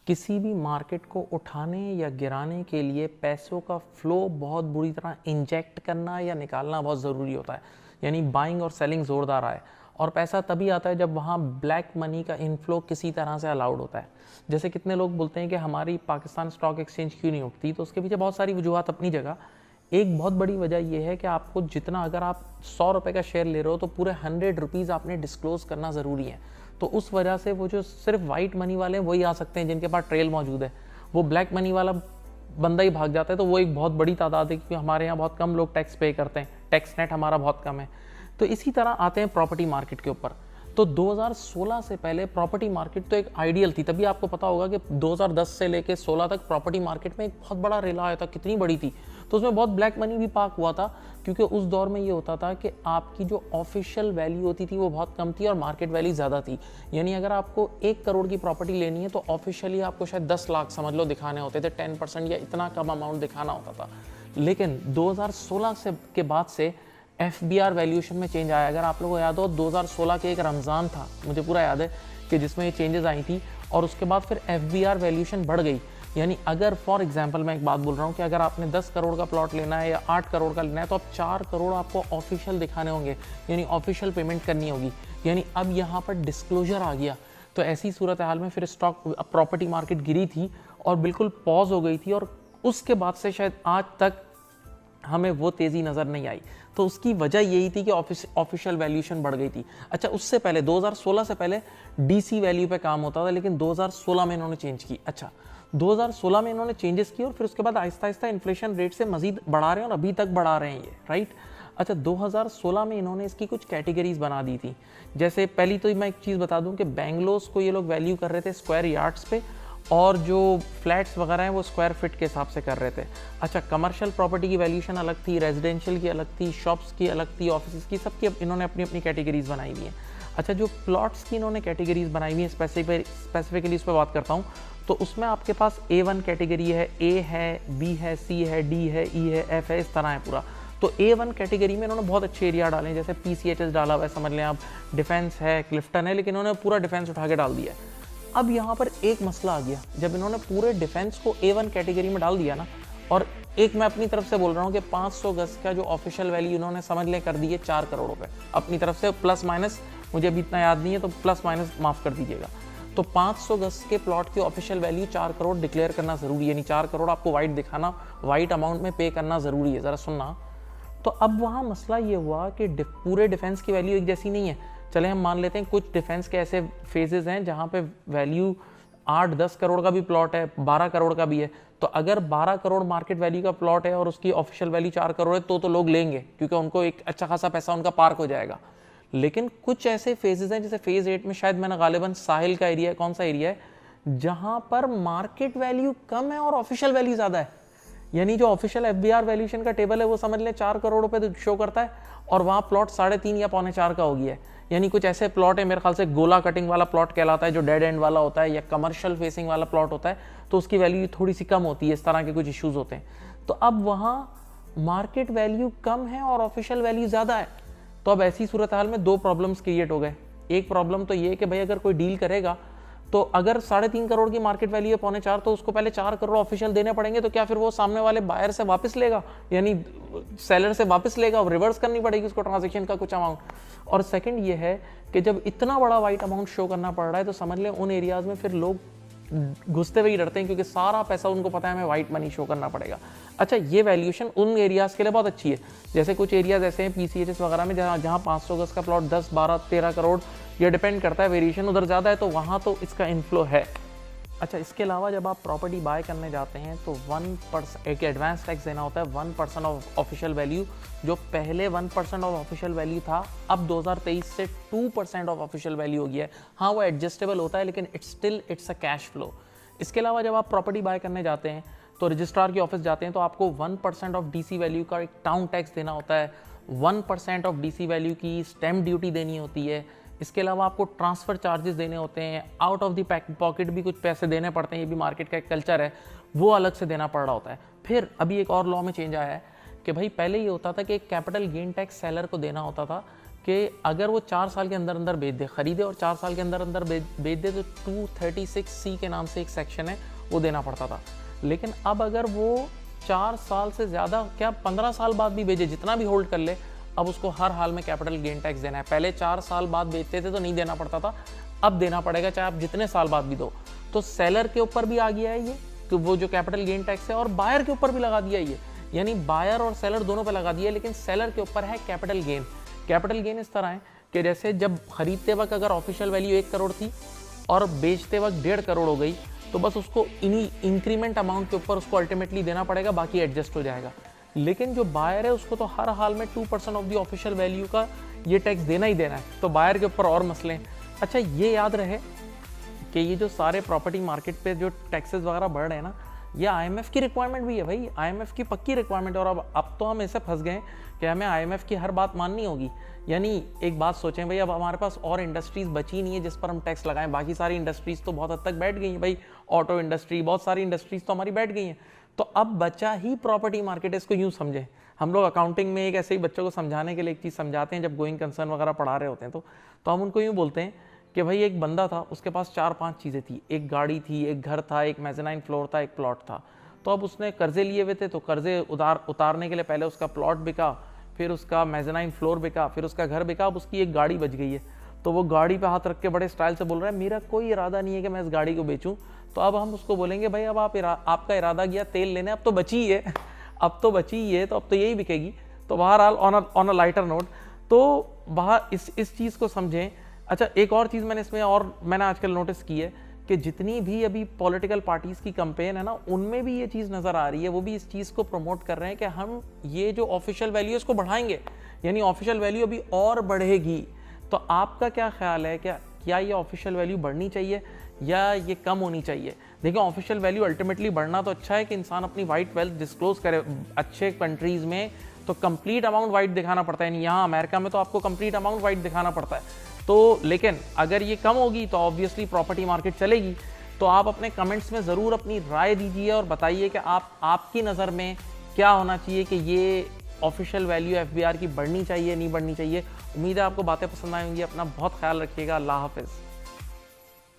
किसी भी मार्केट को उठाने या गिराने के लिए पैसों का फ्लो बहुत बुरी तरह इंजेक्ट करना या निकालना बहुत ज़रूरी होता है। यानी बाइंग और सेलिंग ज़ोरदार आए, और पैसा तभी आता है जब वहाँ ब्लैक मनी का इनफ्लो किसी तरह से अलाउड होता है। जैसे कितने लोग बोलते हैं कि हमारी पाकिस्तान स्टॉक एक्सचेंज क्यों नहीं उठती, तो उसके पीछे बहुत सारी वजूहत अपनी जगह। एक बहुत बड़ी वजह यह है कि आपको जितना, अगर आप 100 रुपये का शेयर ले रहे हो तो पूरे 100 रुपीज़ आपने डिस्क्लोज करना ज़रूरी है। तो उस वजह से वो जो सिर्फ वाइट मनी वाले हैं वही आ सकते हैं जिनके पास ट्रेल मौजूद है। वो ब्लैक मनी वाला बंदा ही भाग जाता है, तो वो एक बहुत बड़ी तादाद है, क्योंकि हमारे यहाँ बहुत कम लोग टैक्स पे करते हैं, टैक्स नेट हमारा बहुत कम है। तो इसी तरह आते हैं प्रॉपर्टी मार्केट के ऊपर। तो 2016 से पहले प्रॉपर्टी मार्केट तो एक आइडियल थी। तभी आपको पता होगा कि 2010 से लेके 16 तक प्रॉपर्टी मार्केट में एक बहुत बड़ा रेला आया था, कितनी बड़ी थी। तो उसमें बहुत ब्लैक मनी भी पार्क हुआ था, क्योंकि उस दौर में ये होता था कि आपकी जो ऑफिशियल वैल्यू होती थी वो बहुत कम थी और मार्केट वैल्यू ज़्यादा थी। यानी अगर आपको 1 करोड़ की प्रॉपर्टी लेनी है तो ऑफिशियली आपको शायद 10 लाख समझ लो दिखाने होते थे, 10% या इतना कम अमाउंट दिखाना होता था। लेकिन 2016 से के बाद से FBR वैल्यूएशन में चेंज आया। अगर आप लोगों को याद हो, 2016 के एक रमज़ान था, मुझे पूरा याद है, कि जिसमें ये चेंजेस आई थी, और उसके बाद फिर FBR वैल्यूएशन बढ़ गई। यानी अगर फॉर एग्जांपल मैं एक बात बोल रहा हूँ कि अगर आपने 10 करोड़ का प्लॉट लेना है या 8 करोड़ का लेना है, तो अब 4 करोड़ आपको ऑफिशियल दिखाने होंगे, यानी ऑफिशियल पेमेंट करनी होगी। यानी अब यहाँ पर डिस्क्लोजर आ गया। तो ऐसी सूरत हाल में फिर स्टॉक प्रॉपर्टी मार्केट गिरी थी और बिल्कुल पॉज हो गई थी, और उसके बाद से शायद आज तक हमें वो तेज़ी नज़र नहीं आई। तो उसकी वजह यही थी कि ऑफिशियल वैल्यूएशन बढ़ गई थी। अच्छा, उससे पहले 2016 से पहले DC वैल्यू पे काम होता था, लेकिन 2016 में इन्होंने चेंज की। अच्छा, 2016 में इन्होंने चेंजेस किए और फिर उसके बाद आहिस्ता आहिस्ता इन्फ्लेशन रेट से मजीद बढ़ा रहे हैं और अभी तक बढ़ा रहे हैं ये, राइट। अच्छा, 2016 में इन्होंने इसकी कुछ कैटेगरीज बना दी थी। जैसे पहली तो मैं एक चीज़ बता दूं कि बैंगलोर्स को ये लोग वैल्यू कर रहे थे स्क्वायर यार्ड्स पे, और जो फ्लैट्स वगैरह हैं वो स्क्वायर फिट के हिसाब से कर रहे थे। अच्छा, कमर्शियल प्रॉपर्टी की वैल्यूएशन अलग थी, रेजिडेंशियल की अलग थी, शॉप्स की अलग थी, ऑफिस की, सबकी इन्होंने अपनी अपनी कैटेगरीज बनाई हुई हैं। अच्छा, जो प्लॉट्स की इन्होंने कैटेगरीज बनाई हुई हैं, स्पेसिफिकली उस पर बात करता हूँ, तो उसमें आपके पास A1 कैटेगरी है, A है, B है, C है, D है, E है, F है, इस तरह है पूरा। तो A1 कैटेगरी में इन्होंने बहुत अच्छे एरिया डाले हैं, जैसे PCHS डाला हुआ है, समझ लें आप, डिफेंस है, क्लिफ्टन है, लेकिन इन्होंने पूरा डिफेंस उठा के डाल दिया है। अब यहाँ पर एक मसला आ गया, जब इन्होंने पूरे डिफेंस को A1 कैटेगरी में डाल दिया ना, और एक मैं अपनी तरफ से बोल रहा हूँ कि 500 गज का जो ऑफिशियल वैल्यू इन्होंने समझ लें कर दी है 4 करोड़ रुपए अपनी तरफ से, प्लस माइनस, मुझे अभी इतना याद नहीं है, तो प्लस माइनस माफ़ कर दीजिएगा। तो 500 गज के प्लॉट की ऑफिशियल वैल्यू 4 करोड़ डिक्लेयर करना ज़रूरी है, यानी 4 करोड़ आपको वाइट दिखाना, वाइट अमाउंट में पे करना ज़रूरी है। ज़रा सुनना। तो अब वहाँ मसला ये हुआ कि पूरे डिफेंस की वैल्यू एक जैसी नहीं है। चले हम मान लेते हैं कुछ डिफेंस के ऐसे फेजेस हैं जहाँ पे वैल्यू 8-10 करोड़ का भी प्लॉट है, 12 करोड़ का भी है। तो अगर 12 करोड़ मार्केट वैल्यू का प्लॉट है और उसकी ऑफिशियल वैल्यू 4 करोड़ है, तो लोग लेंगे, क्योंकि उनको एक अच्छा खासा पैसा उनका पार्क हो जाएगा। लेकिन कुछ ऐसे फेजेस हैं, जैसे फेज 8 में शायद मैंने गालिबन साहिल का एरिया है, कौन सा एरिया है, जहां पर मार्केट वैल्यू कम है और ऑफिशियल वैल्यू ज्यादा है। यानी जो ऑफिशियल FBR वैल्यूएशन का टेबल है वो समझ लें 4 करोड़ रुपए शो करता है, और वहाँ प्लॉट 3.5 या 3.25 का हो गया है। यानी कुछ ऐसे प्लॉट है, मेरे ख्याल से गोला कटिंग वाला प्लॉट कहलाता है, जो डेड एंड वाला होता है, या कमर्शियल फेसिंग वाला प्लॉट होता है, तो उसकी वैल्यू थोड़ी सी कम होती है। इस तरह के कुछ इश्यूज होते हैं। तो अब वहाँ मार्केट वैल्यू कम है और ऑफिशियल वैल्यू ज़्यादा है। तो अब ऐसी सूरत हाल में 2 प्रॉब्लम्स क्रिएट हो गए। एक प्रॉब्लम तो ये कि भाई अगर कोई डील करेगा, तो अगर 3.5 करोड़ की मार्केट वैल्यू है 3.25, तो उसको पहले 4 करोड़ ऑफिशियल देने पड़ेंगे। तो क्या फिर वो सामने वाले बायर से वापस लेगा, यानी सेलर से वापस लेगा, और रिवर्स करनी पड़ेगी उसको ट्रांजेक्शन का कुछ अमाउंट। और सेकंड ये है कि जब इतना बड़ा वाइट अमाउंट शो करना पड़ रहा है, तो समझ लें उन एरियाज में फिर लोग घुसते हुए ही डरते हैं, क्योंकि सारा पैसा उनको पता है हमें वाइट मनी शो करना पड़ेगा। अच्छा, ये वैल्यूएशन उन एरियाज के लिए बहुत अच्छी है, जैसे कुछ एरियाज ऐसे हैं PCHS वगैरह में, जहाँ 500 गज का प्लॉट 10, 12, 13 करोड़, ये डिपेंड करता है, वेरिएशन उधर ज़्यादा है, तो वहाँ तो इसका इनफ्लो है। अच्छा, इसके अलावा जब आप प्रॉपर्टी बाय करने जाते हैं तो 1% एक एडवांस टैक्स देना होता है, 1% ऑफ ऑफिशियल वैल्यू। जो पहले 1% ऑफ ऑफिशियल वैल्यू था, अब 2023 से 2% ऑफ ऑफिशियल वैल्यू हो गया है। हाँ, वो एडजस्टेबल होता है, लेकिन इट्स अ कैश फ्लो। इसके अलावा जब आप प्रॉपर्टी बाय करने जाते हैं तो रजिस्ट्रार के ऑफिस जाते हैं, तो आपको 1% ऑफ DC वैल्यू का एक टाउन टैक्स देना होता है, 1% ऑफ DC वैल्यू की स्टैम्प ड्यूटी देनी होती है। इसके अलावा आपको ट्रांसफ़र चार्जेस देने होते हैं, आउट ऑफ द पॉकेट भी कुछ पैसे देने पड़ते हैं, ये भी मार्केट का एक कल्चर है, वो अलग से देना पड़ रहा होता है। फिर अभी एक और लॉ में चेंज आया है कि भाई पहले ये होता था कि एक कैपिटल गेन टैक्स सेलर को देना होता था, कि अगर वो 4 साल के अंदर अंदर बेच दे, खरीदे और 4 साल के अंदर अंदर बेच दे तो 236C के नाम से एक सेक्शन है वो देना पड़ता था। लेकिन अब अगर वो 4 साल से ज़्यादा क्या 15 साल बाद भी बेचे, जितना भी होल्ड कर ले, अब उसको हर हाल में कैपिटल गेन टैक्स देना है। पहले 4 साल बाद बेचते थे तो नहीं देना पड़ता था, अब देना पड़ेगा चाहे आप जितने साल बाद भी दो। तो सेलर के ऊपर भी आ गया है ये कि वो जो कैपिटल गेन टैक्स है, और बायर के ऊपर भी लगा दिया ये, यानी बायर और सेलर दोनों पे लगा दिया। लेकिन सेलर के ऊपर है कैपिटल गेन। कैपिटल गेन इस तरह है कि जैसे जब खरीदते वक्त अगर ऑफिशियल वैल्यू 1 करोड़ थी और बेचते वक्त 1.5 करोड़ हो गई, तो बस उसको इन्हीं इंक्रीमेंट अमाउंट के ऊपर उसको अल्टीमेटली देना पड़ेगा, बाकी एडजस्ट हो जाएगा। लेकिन जो बायर है उसको तो हर हाल में 2% ऑफ द ऑफिशियल वैल्यू का ये टैक्स देना ही देना है, तो बायर के ऊपर और मसले हैं। अच्छा, ये याद रहे कि ये जो सारे प्रॉपर्टी मार्केट पे जो टैक्सेस वगैरह बढ़ रहे हैं ना, ये IMF की रिक्वायरमेंट भी है भाई, IMF की पक्की रिक्वायरमेंट है। और अब तो हम ऐसे फंस गए कि हमें IMF की हर बात माननी होगी। यानी एक बात सोचें भाई, अब हमारे पास और इंडस्ट्रीज बची नहीं है जिस पर हम टैक्स लगाएं, बाकी सारी इंडस्ट्रीज तो बहुत हद तक बैठ गई हैं भाई, ऑटो इंडस्ट्री, बहुत सारी इंडस्ट्रीज तो हमारी बैठ गई हैं। तो अब बचा ही प्रॉपर्टी मार्केट। इसको यूँ समझें, हम लोग अकाउंटिंग में एक ऐसे ही बच्चों को समझाने के लिए एक चीज़ समझाते हैं, जब गोइंग कंसर्न वगैरह पढ़ा रहे होते हैं तो हम उनको यूँ बोलते हैं कि भाई एक बंदा था, उसके पास 4-5 चीज़ें थी, एक गाड़ी थी, एक घर था, एक मेज़नाइन फ्लोर था, एक प्लॉट था। तो अब उसने कर्जे लिए हुए थे, तो कर्जे उतारने के लिए पहले उसका प्लॉट बिका, फिर उसका मेज़नाइन फ्लोर बिका, फिर उसका घर बिका, अब उसकी एक गाड़ी बच गई है। तो वो गाड़ी पे हाथ रख के बड़े स्टाइल से बोल रहा है, मेरा कोई इरादा नहीं है कि मैं इस गाड़ी को बेचूं। तो अब हम उसको बोलेंगे, भाई अब आपका इरादा गया तेल लेने, अब तो बची है अब तो बची ही है, तो अब तो यही बिकेगी। तो बहरहाल ऑन अ लाइटर नोट, तो बाहर इस चीज़ को समझें। अच्छा, एक और चीज़ मैंने आजकल नोटिस की है कि जितनी भी अभी पॉलिटिकल पार्टीज़ की कैंपेन है ना, उनमें भी ये चीज़ नज़र आ रही है, वो भी इस चीज़ को प्रमोट कर रहे हैं कि हम ये जो ऑफिशियल वैल्यू है इसको बढ़ाएंगे, यानी ऑफिशियल वैल्यू अभी और बढ़ेगी। तो आपका क्या ख्याल है, क्या ये ऑफिशियल वैल्यू बढ़नी चाहिए या ये कम होनी चाहिए? देखिए, ऑफिशियल वैल्यू अल्टीमेटली बढ़ना तो अच्छा है कि इंसान अपनी वाइट वेल्थ डिस्क्लोज करे। अच्छे कंट्रीज़ में तो कंप्लीट अमाउंट वाइट दिखाना पड़ता है, यहाँ अमेरिका में तो आपको कंप्लीट अमाउंट वाइट दिखाना पड़ता है। तो लेकिन अगर ये कम होगी तो ऑब्वियसली प्रॉपर्टी मार्केट चलेगी। तो आप अपने कमेंट्स में ज़रूर अपनी राय दीजिए और बताइए कि आपकी नज़र में क्या होना चाहिए, कि ये ऑफिशियल वैल्यू FBR की बढ़नी चाहिए, नहीं बढ़नी चाहिए। उम्मीद है आपको बातें पसंद आएंगी। अपना बहुत ख्याल रखिएगा। अल्लाह हाफ़िज़।